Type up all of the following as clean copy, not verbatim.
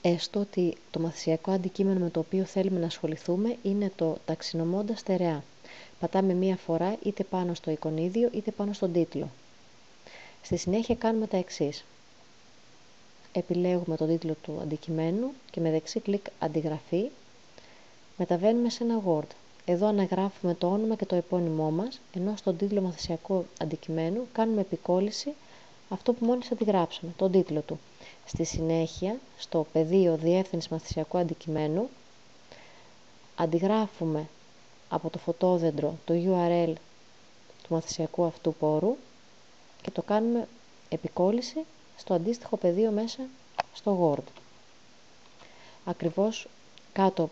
Έστω ότι το μαθησιακό αντικείμενο με το οποίο θέλουμε να ασχοληθούμε είναι το ταξινομώντας στερεά. Πατάμε μία φορά είτε πάνω στο εικονίδιο είτε πάνω στον τίτλο. Στη συνέχεια κάνουμε τα εξής. Επιλέγουμε τον τίτλο του αντικειμένου και με δεξί κλικ αντιγραφή μεταβαίνουμε σε ένα Word. Εδώ αναγράφουμε το όνομα και το επώνυμό μας, ενώ στον τίτλο μαθησιακού αντικειμένου κάνουμε επικόλληση αυτό που μόλις αντιγράψαμε, τον τίτλο του. Στη συνέχεια, στο πεδίο διεύθυνση μαθησιακού αντικειμένου, αντιγράφουμε από το φωτόδεντρο το URL του μαθησιακού αυτού πόρου και το κάνουμε επικόλληση στο αντίστοιχο πεδίο μέσα στο Word. Ακριβώς κάτω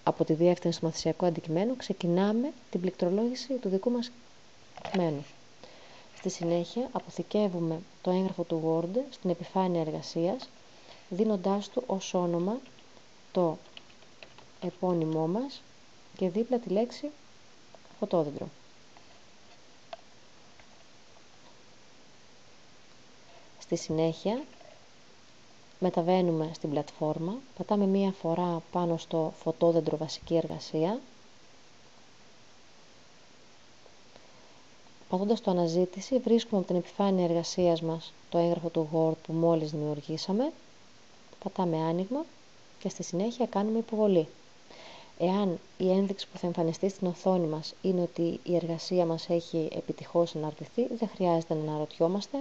από τη διεύθυνση του μαθησιακού αντικειμένου ξεκινάμε την πληκτρολόγηση του δικού μας κειμένου. Στη συνέχεια αποθηκεύουμε το έγγραφο του Word στην επιφάνεια εργασίας, δίνοντάς του ως όνομα το επώνυμό μας και δίπλα τη λέξη φωτόδεντρο. Στη συνέχεια μεταβαίνουμε στην πλατφόρμα, πατάμε μία φορά πάνω στο φωτόδεντρο βασική εργασία, πατώντας το αναζήτηση βρίσκουμε από την επιφάνεια εργασίας μας το έγγραφο του Word που μόλις δημιουργήσαμε, πατάμε άνοιγμα και στη συνέχεια κάνουμε υποβολή. Εάν η ένδειξη που θα εμφανιστεί στην οθόνη μας είναι ότι η εργασία μας έχει επιτυχώς αναρτηθεί, δεν χρειάζεται να αναρωτιόμαστε,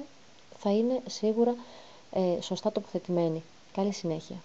θα είναι σίγουρα σωστά τοποθετημένη. Καλή συνέχεια.